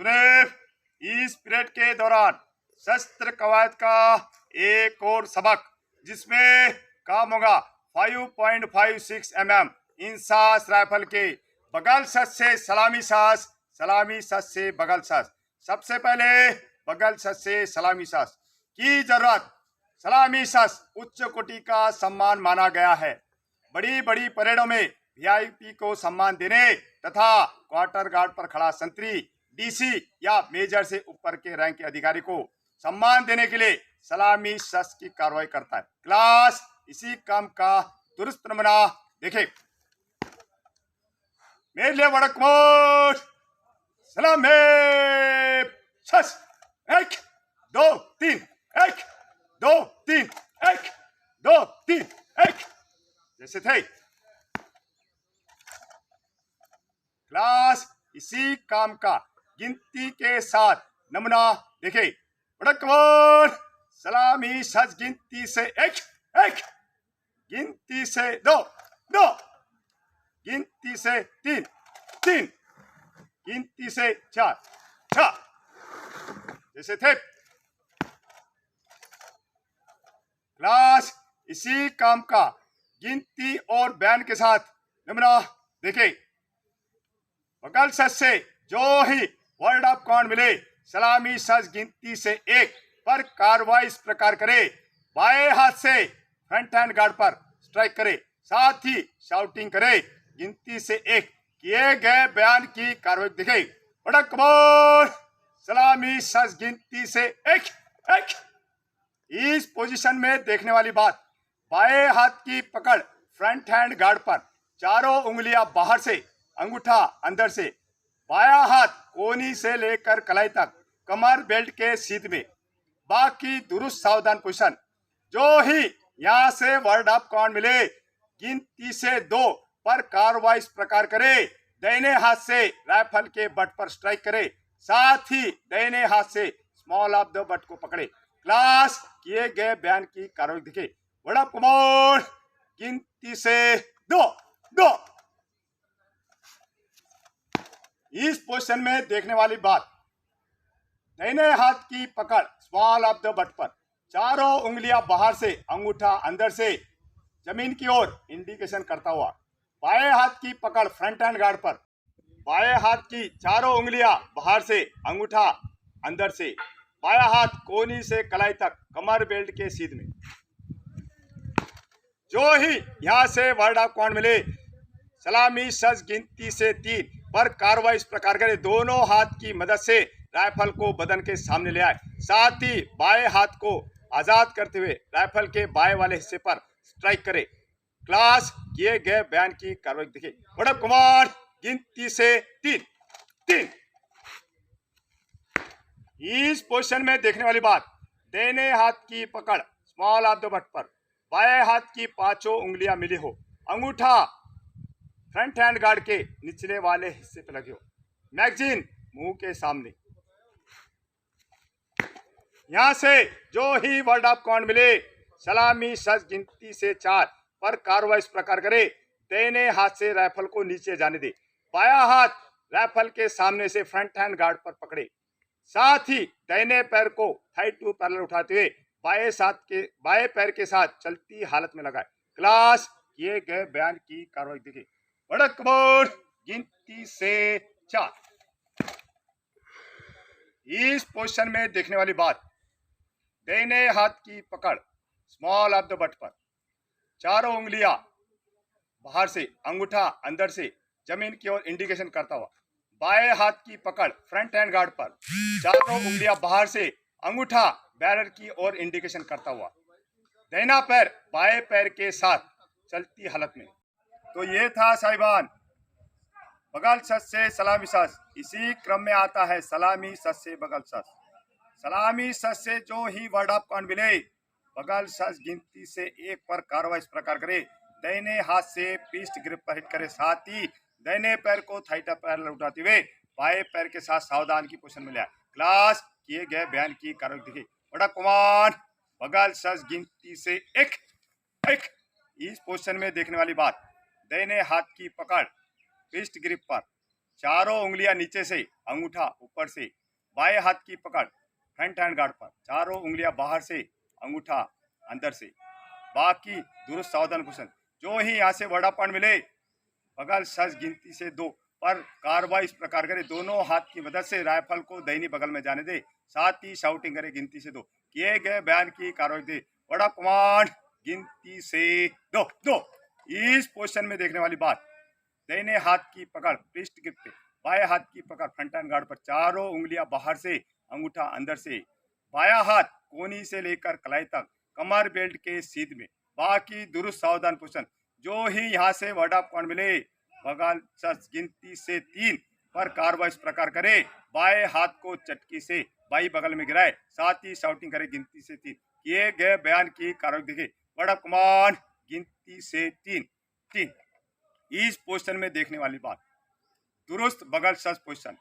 सुने, इस पीरियड के दौरान शस्त्र कवायद का एक और सबक जिसमें काम होगा 5.56 इंसास राइफल के बगल सस से सलामी सस से बगल सस। सबसे पहले बगल सस से सलामी सस की जरूरत। सलामी सस उच्च कोटि का सम्मान माना गया है। बड़ी बड़ी परेडों में वीआईपी को सम्मान देने तथा क्वार्टर गार्ड पर खड़ा संतरी, डीसी या मेजर से ऊपर के रैंक के अधिकारी को सम्मान देने के लिए सलामी शस्त्र की कार्रवाई करता है। क्लास इसी काम का दुरुस्त नमूना देखे। मेरे लिए वड़कमोट सलामी शस्त्र 1 2 3 1 2 3 1 2 3 1 जैसे थे। क्लास इसी काम का गिनती के साथ नमूना देखे। वड़कमोट सलामी सच गिनती से 1 1 गिनती से 2 2 गिनती से 3 3 गिनती से 4 6 जैसे थे। क्लास इसी काम का गिनती और बयान के साथ नमूना देखे। बगल सच से जो ही वर्ड ऑफ कमांड मिले सलामी सच गिनती से 1 पर कार्रवाई इस प्रकार करे। बाएं हाथ से फ्रंट हैंड गार्ड पर स्ट्राइक करे, साथ ही शाउटिंग करे। गिनती से 1 किए गए बयान की कार्रवाई दिखे। बड़ा कमाल सलामी सच गिनती से 1 1। इस पोजीशन में देखने वाली बात, बाएं हाथ की पकड़ फ्रंट हैंड गार्ड पर, चारों उंगलियां बाहर से, अंगूठा अंदर से, बायां हाथ कोहनी से लेकर कलाई तक कमर बेल्ट के सीध में। बाकी दुरुस्त सावधान पोजीशन। जो ही यहां से वर्ड ऑफ कमांड मिले गिनती से 2 पर कार्रवाई इस प्रकार करे। दाहिने हाथ से राइफल के बट पर स्ट्राइक करे, साथ ही दाहिने हाथ से स्मॉल ऑफ द बट को पकड़े। क्लास किए गए बयान की कार्रवाई दिखे। वर्ड ऑफ कमांड गिनती से 2 2। इस पोजीशन में देखने वाली बात, दाहिने हाथ की पकड़ स्मॉल ऑफ द बट पर, चारों उंगलियां बाहर से, अंगूठा अंदर से जमीन की ओर इंडिकेशन करता हुआ। बाएं हाथ की पकड़ फ्रंट हैंड गार्ड पर, बाएं हाथ की चारों उंगलियां बाहर से, अंगूठा अंदर से, बायां हाथ कोहनी से कलाई तक कमर बेल्ट के सीध में। जो ही यहां से वर्ड ऑफ कमांड मिले सलामी सच गिनती से 3 पर कार्रवाई इस प्रकार करे। दोनों हाथ की मदद से राइफल को बदन के सामने ले आए, साथ ही बाएं हाथ को आजाद करते हुए राइफल के बाएं वाले हिस्से पर स्ट्राइक करे। क्लास किए गए बयान की कार्रवाई देखिए। बड़ा कुमार गिनती से 3 3। इस पोजीशन में देखने वाली बात, दाहिने हाथ की पकड़ स्मॉल ऑफ द बट पर, बाएं हाथ की पांचों उंगलियां मिली हो, अंगूठा फ्रंट हैंड गार्ड के निचले वाले हिस्से पर लगे हो, मैगजीन मुंह के सामने। यहां से जो ही वर्ड ऑफ कमांड मिले सलामी सच गिनती से 4 पर कार्रवाई इस प्रकार करे। दाहिने हाथ से राइफल को नीचे जाने दे, बायां हाथ राइफल के सामने से फ्रंट हैंड गार्ड पर पकड़े, साथ ही दाहिने पैर को थाई टू पैरेलल उठाते हुए बाएं पैर के साथ चलती हालत में लगाए। क्लास किए गए बयान की कार्रवाई देखिए। बड़क बोर्ड गिनती से 4। इस पोजीशन में देखने वाली बात, दाहिने हाथ की पकड़ स्मॉल ऑफ द बट पर, चारों उंगलियां बाहर से, अंगूठा अंदर से जमीन की ओर इंडिकेशन करता हुआ। बाएं हाथ की पकड़ फ्रंट हैंड गार्ड पर, चारों उंगलियां बाहर से, अंगूठा बैरर की ओर इंडिकेशन करता हुआ। दाहिना पैर बाएं पैर के साथ चलती हालत में। तो ये था साहिबान बगल सच से सलामी सच। इसी क्रम में आता है सलामी सच से बगल सच। सलामी सच से जो ही वर्ड ऑफ कमांड मिले बगल सच गिनती से 1 पर कार्रवाई इस प्रकार करे। दाहिने हाथ से पीस्ट ग्रिप पर हिट करे, साथ ही दाहिने पैर को थाई टू पैरेलल उठाते हुए बाएं पैर के साथ सावधान की पोजीशन में लिया। क्लास किए गए बयान की कार्रवाई देखिए। बड़ा कमांड बगल सच गिनती से 1 1। इस पोजीशन में देखने वाली बात, दाहिने हाथ की पकड़ पीस्ट ग्रिप पर, चारों उंगलियां नीचे से, अंगूठा ऊपर से, बाएं हाथ की पकड़ फ्रंट हैंड गार्ड पर, चारों उंगलियां बाहर से, अंगूठा अंदर से, बाकी दुरुस्त सावधान कुशन। जो ही यहाँ से वर्ड ऑफ पॉइंट मिले बगल सच गिनती से 2 पर कार्रवाई इस प्रकार करे, दोनों हाथ की मदद से राइफल को दाहिनी बगल में जाने दे, साथ ही शाउटिंग करे गिनती से 2। किए गए बयान की कार्रवाई दे, वर्ड ऑफ कमांड गिनती से 2। इस पोजीशन में देखने वाली बात, दाहिने हाथ की पकड़ पृष्ठ ग्रिप पे, बाएं हाथ की पकड़ फ्रंट हैंड गार्ड पर, चारों उंगलियां बाहर से, अंगूठा अंदर से, बायां हाथ कोनी से लेकर कलाई तक, कमर बेल्ट के सीध में, बाकी दुरुस्त सावधान पोषण। जो ही यहाँ से वर्ड ऑफ कमांड मिले बगल सच गिनती से 3 पर कार्रवाई इस प्रकार करे, बाएं हाथ को चटकी से बाई बगल में गिराए, साथ ही शाउटिंग करे गिनती से 3। किए गए बयान की कार्रवाई देखे, वर्ड ऑफ कमांड गिनती से 3। इस पोजीशन में देखने वाली बात, दुरुस्त बगल सच पोजीशन।